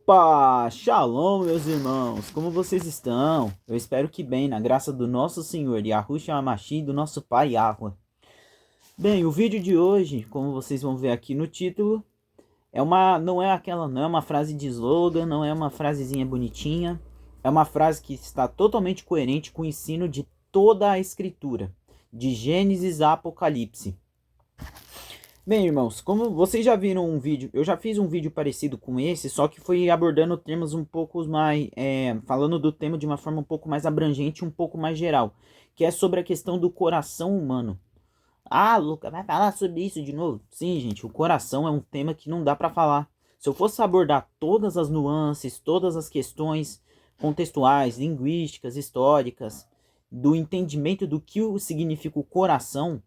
Opa! Shalom, meus irmãos! Como vocês estão? Eu espero que bem, na graça do nosso Senhor Yahushua HaMashiach e do nosso Pai Yahweh. Bem, o vídeo de hoje, como vocês vão ver aqui no título, não é uma frase de slogan, não é uma frasezinha bonitinha, é uma frase que está totalmente coerente com o ensino de toda a Escritura, de Gênesis a Apocalipse. Bem, irmãos, como vocês já viram um vídeo, eu já fiz um vídeo parecido com esse, só que foi abordando temas um pouco mais, falando do tema de uma forma um pouco mais abrangente, um pouco mais geral, que é sobre a questão do coração humano. Ah, Luca, vai falar sobre isso de novo? Sim, gente, o coração é um tema que não dá para falar. Se eu fosse abordar todas as nuances, todas as questões contextuais, linguísticas, históricas, do entendimento do que significa o coração,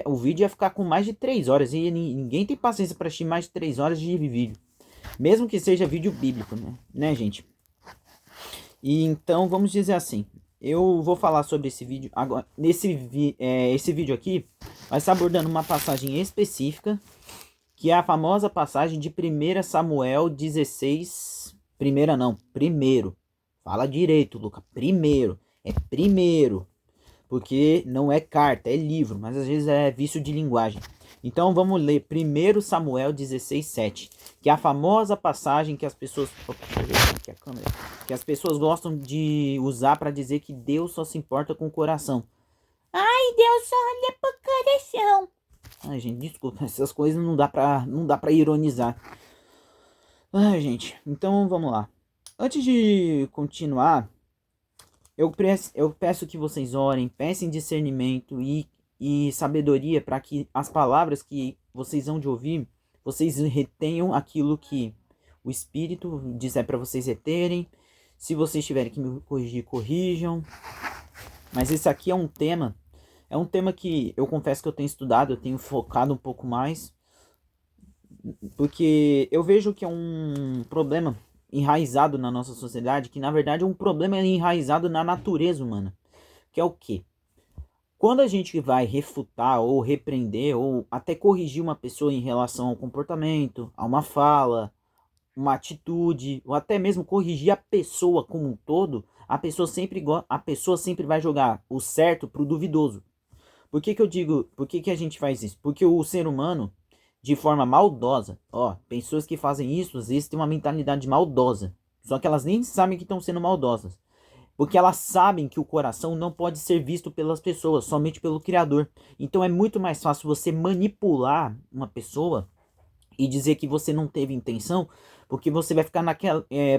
o vídeo ia ficar com mais de 3 horas e ninguém tem paciência para assistir mais de 3 horas de vídeo, mesmo que seja vídeo bíblico, né, gente? E então vamos dizer assim, eu vou falar sobre esse vídeo agora. Esse vídeo aqui vai estar abordando uma passagem específica, que é a famosa passagem de 1 Samuel 16. Primeiro. Fala direito, Luca. Primeiro. Porque não é carta, é livro, mas às vezes é vício de linguagem. Então vamos ler 1 Samuel 16:7, que é a famosa passagem que as pessoas, que as pessoas gostam de usar para dizer que Deus só se importa com o coração. Ai, Deus só olha pro coração. Ai, gente, desculpa, essas coisas não dá pra ironizar. Ai, gente, então vamos lá. Antes de continuar, eu peço que vocês orem, peçam discernimento e sabedoria para que as palavras que vocês vão de ouvir, vocês retenham aquilo que o Espírito disser para vocês reterem. Se vocês tiverem que me corrigir, corrijam. Mas esse aqui é um tema que eu confesso que eu tenho estudado, eu tenho focado um pouco mais, porque eu vejo que é um problema enraizado na nossa sociedade, que na verdade é um problema enraizado na natureza humana, que é o quê? Quando a gente vai refutar ou repreender ou até corrigir uma pessoa em relação ao comportamento, a uma fala, uma atitude, ou até mesmo corrigir a pessoa como um todo, a pessoa sempre vai jogar o certo pro duvidoso. Por que a gente faz isso? Porque o ser humano, de forma maldosa, pessoas que fazem isso, às vezes têm uma mentalidade maldosa. Só que elas nem sabem que estão sendo maldosas. Porque elas sabem que o coração não pode ser visto pelas pessoas, somente pelo Criador. Então é muito mais fácil você manipular uma pessoa e dizer que você não teve intenção, porque você vai ficar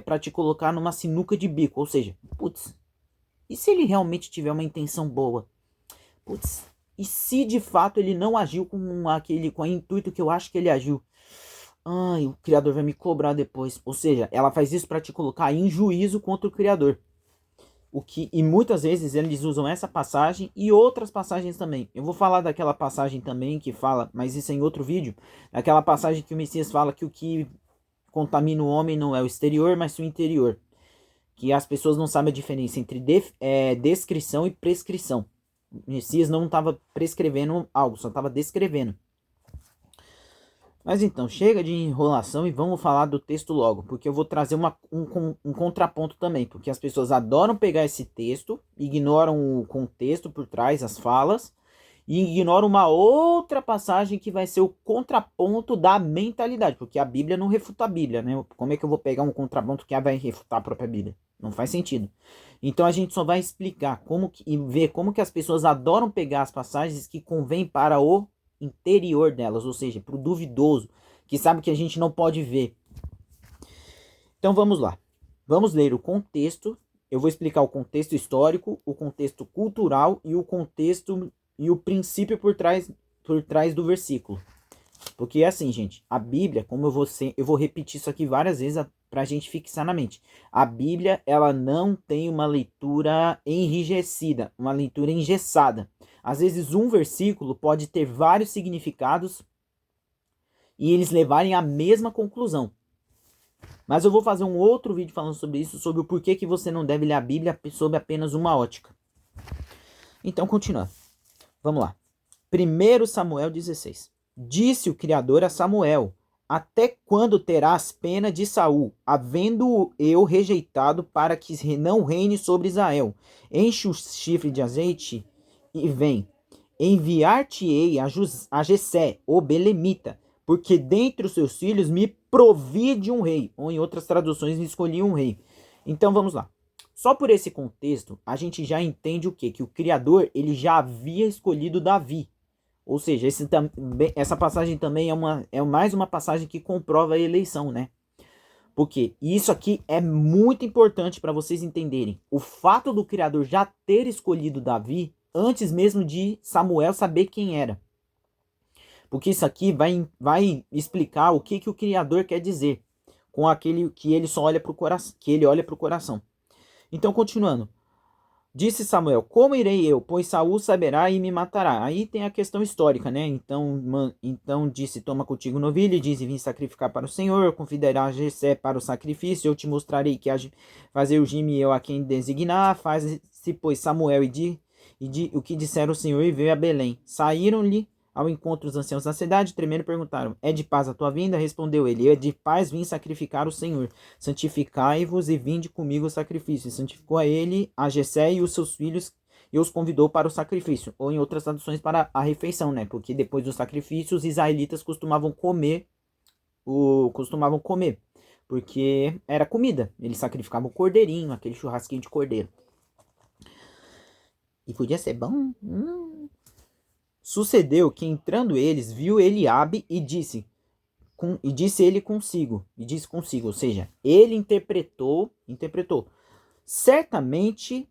para te colocar numa sinuca de bico. Ou seja, putz, e se ele realmente tiver uma intenção boa? Putz, e se de fato ele não agiu com o intuito que eu acho que ele agiu? Ai, o Criador vai me cobrar depois. Ou seja, ela faz isso para te colocar em juízo contra o Criador. E muitas vezes eles usam essa passagem e outras passagens também. Eu vou falar daquela passagem também que fala, mas isso é em outro vídeo. Daquela passagem que o Messias fala que o que contamina o homem não é o exterior, mas o interior. Que as pessoas não sabem a diferença entre descrição e prescrição. O Messias não estava prescrevendo algo, só estava descrevendo. Mas então, chega de enrolação e vamos falar do texto logo, porque eu vou trazer um contraponto também, porque as pessoas adoram pegar esse texto, ignoram o contexto por trás, as falas, e ignoram uma outra passagem que vai ser o contraponto da mentalidade, porque a Bíblia não refuta a Bíblia, né? Como é que eu vou pegar um contraponto que vai refutar a própria Bíblia? Não faz sentido. Então a gente só vai explicar e ver como que as pessoas adoram pegar as passagens que convêm para o interior delas, ou seja, para o duvidoso, que sabe que a gente não pode ver. Então vamos lá. Vamos ler o contexto. Eu vou explicar o contexto histórico, o contexto cultural e o contexto e o princípio por trás do versículo. Porque é assim, gente, a Bíblia, como eu vou repetir isso aqui várias vezes para a gente fixar na mente. A Bíblia, ela não tem uma leitura enrijecida, uma leitura engessada. Às vezes um versículo pode ter vários significados e eles levarem à mesma conclusão. Mas eu vou fazer um outro vídeo falando sobre isso, sobre o porquê que você não deve ler a Bíblia sob apenas uma ótica. Então, continuando. Vamos lá. 1 Samuel 16. Disse o Criador a Samuel: até quando terás pena de Saul, havendo eu rejeitado para que não reine sobre Israel? Enche o chifre de azeite e vem. Enviar-te-ei a Jessé, o belemita, porque dentre os seus filhos me provi de um rei. Ou em outras traduções, me escolhi um rei. Então vamos lá. Só por esse contexto, a gente já entende o quê? Que o Criador ele já havia escolhido Davi. Ou seja, essa passagem também é mais uma passagem que comprova a eleição, né? Porque isso aqui é muito importante para vocês entenderem. O fato do Criador já ter escolhido Davi antes mesmo de Samuel saber quem era. Porque isso aqui vai explicar o que o Criador quer dizer com aquele que ele só olha para o coração, que ele olha para o coração. Então, continuando. Disse Samuel, como irei eu? Pois Saul saberá e me matará. Aí tem a questão histórica, né? Então disse, toma contigo novilho, e diz, vim sacrificar para o Senhor, confidará Jessé para o sacrifício, eu te mostrarei que fazer o gime eu a quem designar. Faz-se, pois, Samuel o que disseram o Senhor e veio a Belém. Saíram-lhe ao encontro os anciãos da cidade, tremendo, perguntaram, é de paz a tua vinda? Respondeu ele, é de paz vim sacrificar o Senhor. Santificai-vos e vinde comigo o sacrifício. E santificou a ele, a Jessé e os seus filhos, e os convidou para o sacrifício. Ou em outras traduções, para a refeição, né? Porque depois do sacrifício, os israelitas costumavam comer. Porque era comida. Eles sacrificavam o cordeirinho, aquele churrasquinho de cordeiro. E podia ser bom. Sucedeu que entrando eles, viu Eliabe e disse ele consigo, ou seja, ele interpretou, certamente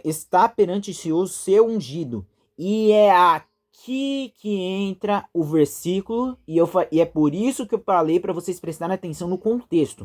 está perante o seu ungido, e é aqui que entra o versículo, e é por isso que eu falei para vocês prestarem atenção no contexto,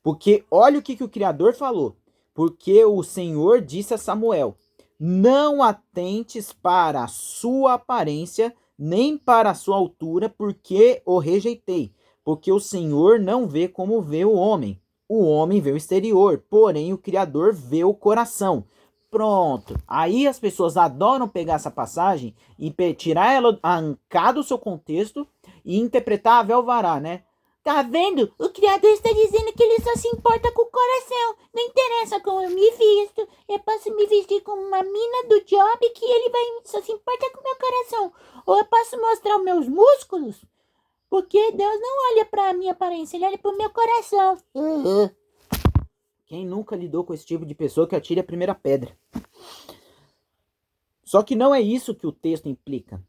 porque olha o que o Criador falou, porque o Senhor disse a Samuel, não atentes para a sua aparência, nem para a sua altura, porque o rejeitei. Porque o Senhor não vê como vê o homem. O homem vê o exterior, porém o Criador vê o coração. Pronto. Aí as pessoas adoram pegar essa passagem e tirar ela, arrancar do seu contexto e interpretar a Velvará, né? Tá vendo? O Criador está dizendo que ele só se importa com o coração. Não interessa como eu me visto. Eu posso me vestir como uma mina do job que ele só se importa com o meu coração. Ou eu posso mostrar os meus músculos. Porque Deus não olha pra minha aparência, ele olha pro meu coração. Quem nunca lidou com esse tipo de pessoa que atire a primeira pedra? Só que não é isso que o texto implica.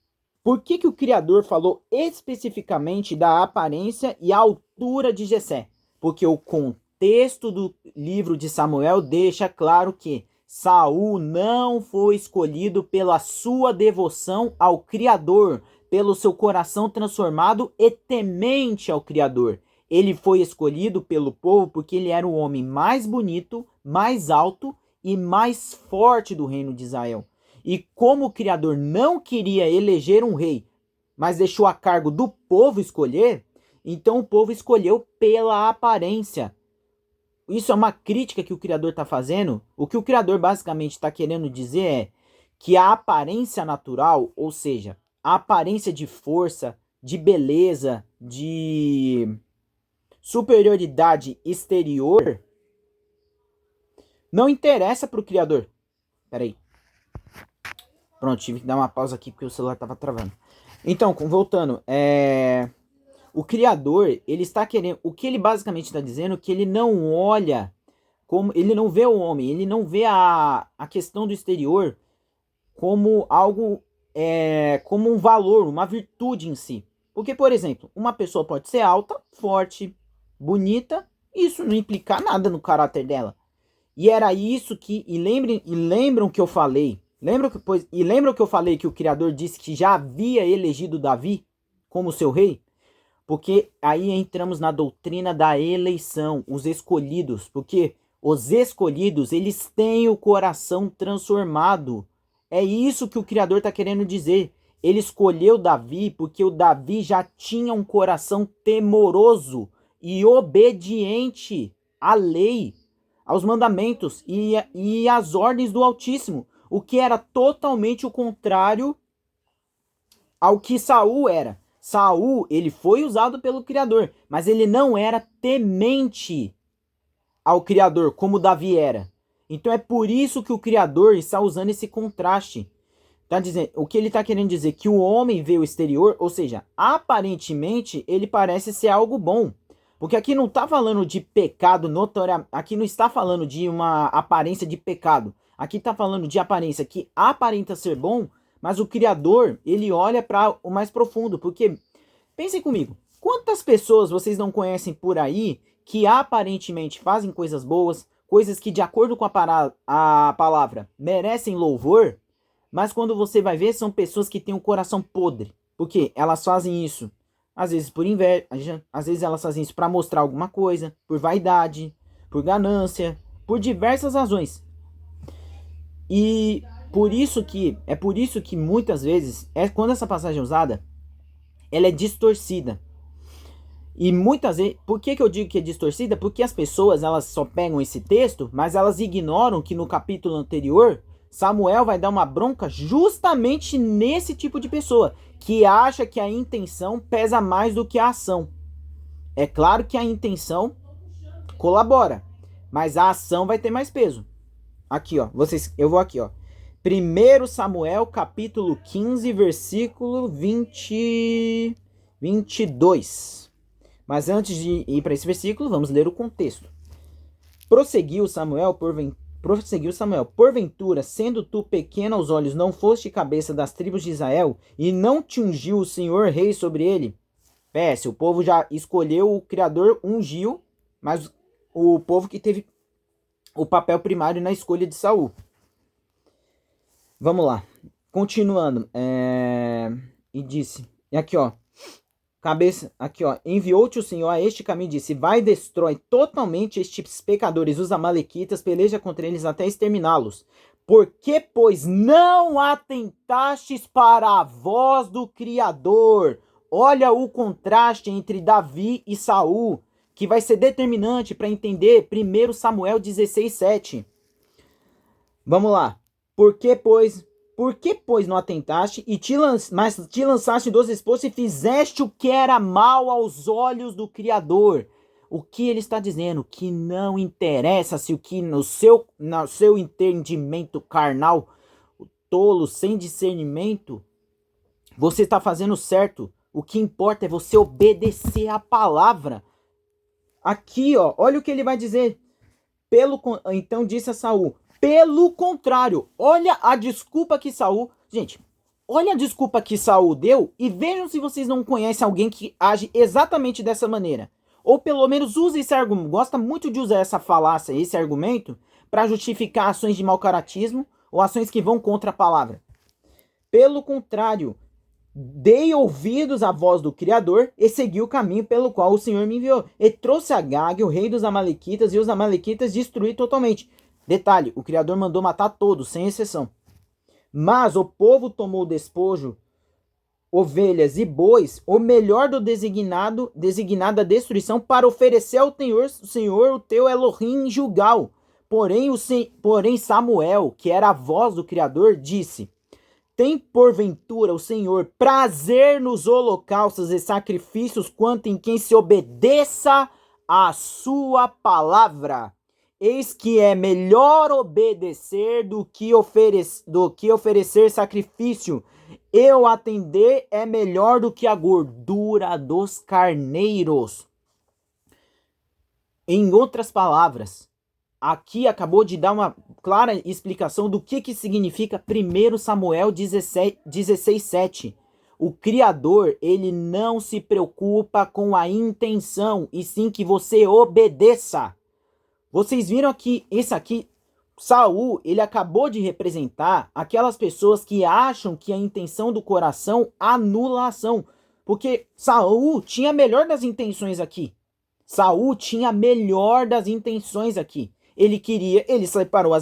Por que o Criador falou especificamente da aparência e altura de Jessé? Porque o contexto do livro de Samuel deixa claro que Saul não foi escolhido pela sua devoção ao Criador, pelo seu coração transformado e temente ao Criador. Ele foi escolhido pelo povo porque ele era o homem mais bonito, mais alto e mais forte do reino de Israel. E como o Criador não queria eleger um rei, mas deixou a cargo do povo escolher, então o povo escolheu pela aparência. Isso é uma crítica que o Criador está fazendo. O que o Criador basicamente está querendo dizer é que a aparência natural, ou seja, a aparência de força, de beleza, de superioridade exterior, não interessa para o Criador. Peraí. Pronto, tive que dar uma pausa aqui porque o celular estava travando. Então, voltando, o Criador, ele está querendo, o que ele basicamente está dizendo é que ele não olha, ele não vê o homem, ele não vê a questão do exterior como algo, como um valor, uma virtude em si. Porque, por exemplo, uma pessoa pode ser alta, forte, bonita, isso não implica nada no caráter dela. E era isso que, lembram que eu falei, lembram que eu falei que o Criador disse que já havia elegido Davi como seu rei? Porque aí entramos na doutrina da eleição, os escolhidos, porque os escolhidos, eles têm o coração transformado. É isso que o Criador está querendo dizer. Ele escolheu Davi porque o Davi já tinha um coração temoroso e obediente à lei, aos mandamentos e às ordens do Altíssimo, o que era totalmente o contrário ao que Saul era. Saul, ele foi usado pelo Criador, mas ele não era temente ao Criador, como Davi era. Então é por isso que o Criador está usando esse contraste. Tá dizendo, o que ele está querendo dizer? Que o homem vê o exterior, ou seja, aparentemente ele parece ser algo bom. Porque aqui não está falando de pecado notório, aqui não está falando de uma aparência de pecado. Aqui está falando de aparência que aparenta ser bom, mas o Criador, ele olha para o mais profundo. Porque, pensem comigo, quantas pessoas vocês não conhecem por aí que aparentemente fazem coisas boas, coisas que de acordo com a palavra merecem louvor, mas quando você vai ver, são pessoas que têm um coração podre. Porque elas fazem isso, às vezes por inveja, às vezes elas fazem isso para mostrar alguma coisa, por vaidade, por ganância, por diversas razões. E por isso que muitas vezes, quando essa passagem é usada, ela é distorcida. E muitas vezes, por que eu digo que é distorcida? Porque as pessoas, elas só pegam esse texto, mas elas ignoram que no capítulo anterior Samuel vai dar uma bronca justamente nesse tipo de pessoa, que acha que a intenção pesa mais do que a ação. É claro que a intenção colabora, mas a ação vai ter mais peso. Aqui, ó, eu vou aqui, ó. 1 Samuel, capítulo 15, versículo 22. Mas antes de ir para esse versículo, vamos ler o contexto. Prosseguiu Samuel, porventura, sendo tu pequeno aos olhos, não foste cabeça das tribos de Israel, e não te ungiu o Senhor rei sobre ele? Se o povo já escolheu, o Criador ungiu, mas o povo que teve o papel primário na escolha de Saul. Vamos lá. Continuando. E disse, e aqui ó, enviou-te o Senhor a este caminho e disse, vai e destrói totalmente estes pecadores, os amalequitas, peleja contra eles até exterminá-los. Porque, pois, não atentastes para a voz do Criador. Olha o contraste entre Davi e Saul, que vai ser determinante para entender 1 Samuel 16:7. Vamos lá. Por que, pois, não atentaste, mas te lançaste dos esposos e fizeste o que era mal aos olhos do Criador? O que ele está dizendo? Que não interessa se o que no seu entendimento carnal, tolo, sem discernimento, você está fazendo certo. O que importa é você obedecer a palavra. Aqui, ó, olha o que ele vai dizer. Então disse a Saul, pelo contrário, olha a desculpa que Saul... Gente, olha a desculpa que Saul deu e vejam se vocês não conhecem alguém que age exatamente dessa maneira. Ou pelo menos usa esse argumento, gosta muito de usar essa falácia, esse argumento, para justificar ações de mau caratismo ou ações que vão contra a palavra. Pelo contrário, dei ouvidos à voz do Criador e segui o caminho pelo qual o Senhor me enviou. E trouxe a Agag, o rei dos amalequitas, e os amalequitas destruí totalmente. Detalhe, o Criador mandou matar todos, sem exceção. Mas o povo tomou despojo, ovelhas e bois, o melhor do designada destruição, para oferecer ao Senhor o teu Elohim em Gilgal. Porém Samuel, que era a voz do Criador, disse, tem porventura o Senhor prazer nos holocaustos e sacrifícios quanto em quem se obedeça à sua palavra? Eis que é melhor obedecer do que oferecer sacrifício. Eu atender é melhor do que a gordura dos carneiros. Em outras palavras, aqui acabou de dar uma clara explicação do que significa 1 Samuel 16:7. O Criador, ele não se preocupa com a intenção, e sim que você obedeça. Vocês viram aqui, Saul, ele acabou de representar aquelas pessoas que acham que a intenção do coração anula a ação. Porque Saul tinha a melhor das intenções aqui. Ele separou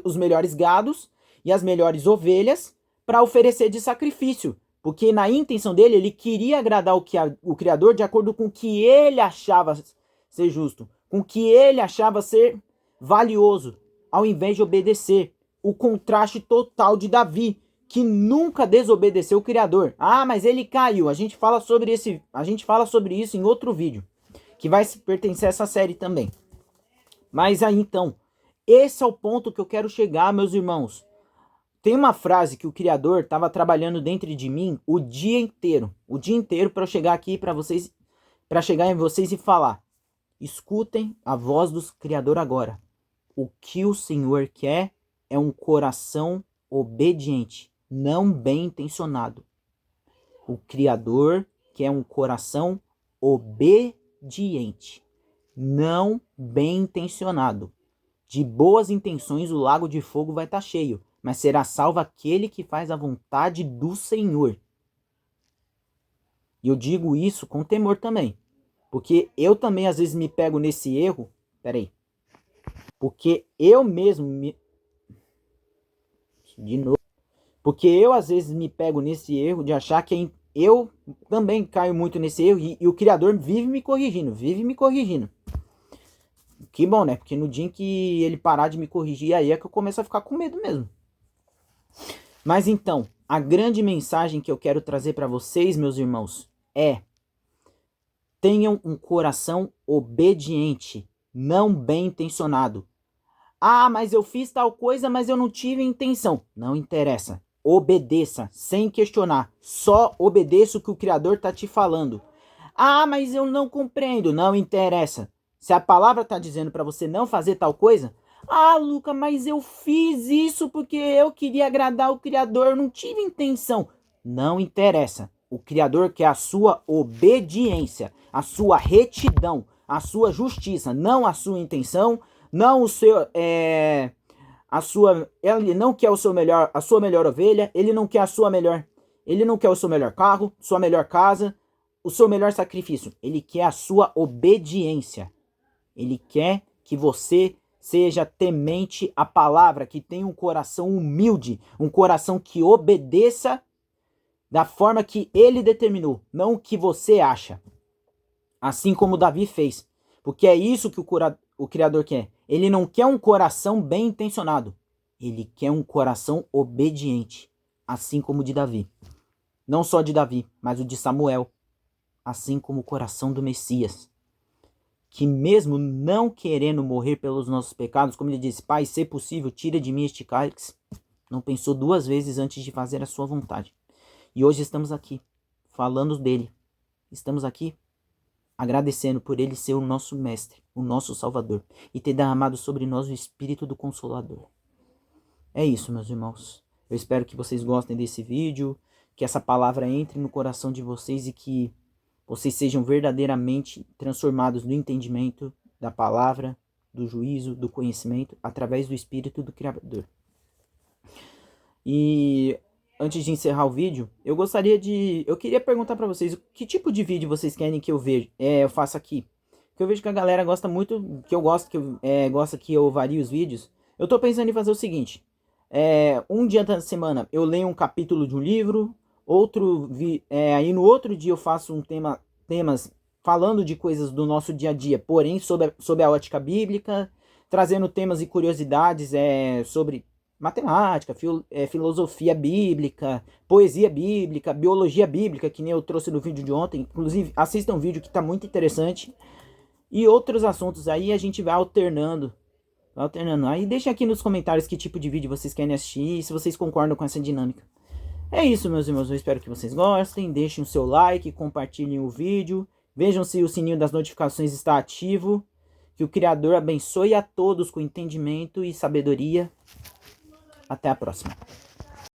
os melhores gados e as melhores ovelhas para oferecer de sacrifício. Porque na intenção dele, ele queria agradar o Criador de acordo com o que ele achava ser justo, com o que ele achava ser valioso, ao invés de obedecer. O contraste total de Davi, que nunca desobedeceu o Criador. Ah, mas ele caiu. A gente fala sobre isso em outro vídeo, que vai pertencer a essa série também. Mas aí então, esse é o ponto que eu quero chegar, meus irmãos. Tem uma frase que o Criador estava trabalhando dentro de mim o dia inteiro para eu chegar aqui para vocês, para chegar em vocês e falar: escutem a voz do Criador agora. O que o Senhor quer é um coração obediente, não bem intencionado. O Criador quer um coração obediente, não bem intencionado. De boas intenções o lago de fogo vai estar cheio, mas será salvo aquele que faz a vontade do Senhor. E eu digo isso com temor também, porque eu também às vezes me pego nesse erro. Peraí. Porque eu mesmo me... De novo. Porque eu às vezes me pego nesse erro de achar que eu também caio muito nesse erro e o Criador vive me corrigindo, Que bom, né? Porque no dia em que ele parar de me corrigir, aí é que eu começo a ficar com medo mesmo. Mas então, a grande mensagem que eu quero trazer para vocês, meus irmãos, é: tenham um coração obediente, não bem intencionado. Ah, mas eu fiz tal coisa, mas eu não tive intenção. Não interessa. Obedeça, sem questionar. Só obedeça o que o Criador está te falando. Ah, mas eu não compreendo. Não interessa. Se a palavra está dizendo para você não fazer tal coisa, ah, Luca, mas eu fiz isso porque eu queria agradar o Criador, eu não tive intenção. Não interessa. O Criador quer a sua obediência, a sua retidão, a sua justiça, não a sua intenção, não o seu... ele não quer o seu melhor, a sua melhor ovelha, ele não quer ele não quer o seu melhor carro, sua melhor casa, o seu melhor sacrifício. Ele quer a sua obediência. Ele quer que você seja temente à palavra, que tenha um coração humilde, um coração que obedeça da forma que ele determinou, não o que você acha. Assim como Davi fez. Porque é isso que o Criador quer. Ele não quer um coração bem intencionado. Ele quer um coração obediente. Assim como o de Davi. Não só de Davi, mas o de Samuel. Assim como o coração do Messias. Que mesmo não querendo morrer pelos nossos pecados, como ele disse: Pai, se possível, tira de mim este cálice. Não pensou duas vezes antes de fazer a sua vontade. E hoje estamos aqui, falando dele. Estamos aqui agradecendo por ele ser o nosso mestre, o nosso salvador, e ter derramado sobre nós o Espírito do Consolador. É isso, meus irmãos. Eu espero que vocês gostem desse vídeo, que essa palavra entre no coração de vocês e que vocês sejam verdadeiramente transformados no entendimento da palavra, do juízo, do conhecimento, através do Espírito do Criador. E antes de encerrar o vídeo, eu queria perguntar para vocês: que tipo de vídeo vocês querem que eu faça aqui? Porque eu vejo que a galera gosta muito, gosta que eu varie os vídeos. Eu tô pensando em fazer o seguinte: um dia da semana eu leio um capítulo de um livro, aí no outro dia eu faço temas falando de coisas do nosso dia a dia, porém sob a ótica bíblica, trazendo temas e curiosidades sobre matemática, filosofia bíblica, poesia bíblica, biologia bíblica, que nem eu trouxe no vídeo de ontem. Inclusive, assistam um vídeo que está muito interessante. E outros assuntos aí a gente vai alternando. Aí deixem aqui nos comentários que tipo de vídeo vocês querem assistir e se vocês concordam com essa dinâmica. É isso, meus irmãos. Eu espero que vocês gostem. Deixem o seu like, compartilhem o vídeo. Vejam se o sininho das notificações está ativo. Que o Criador abençoe a todos com entendimento e sabedoria. Até a próxima.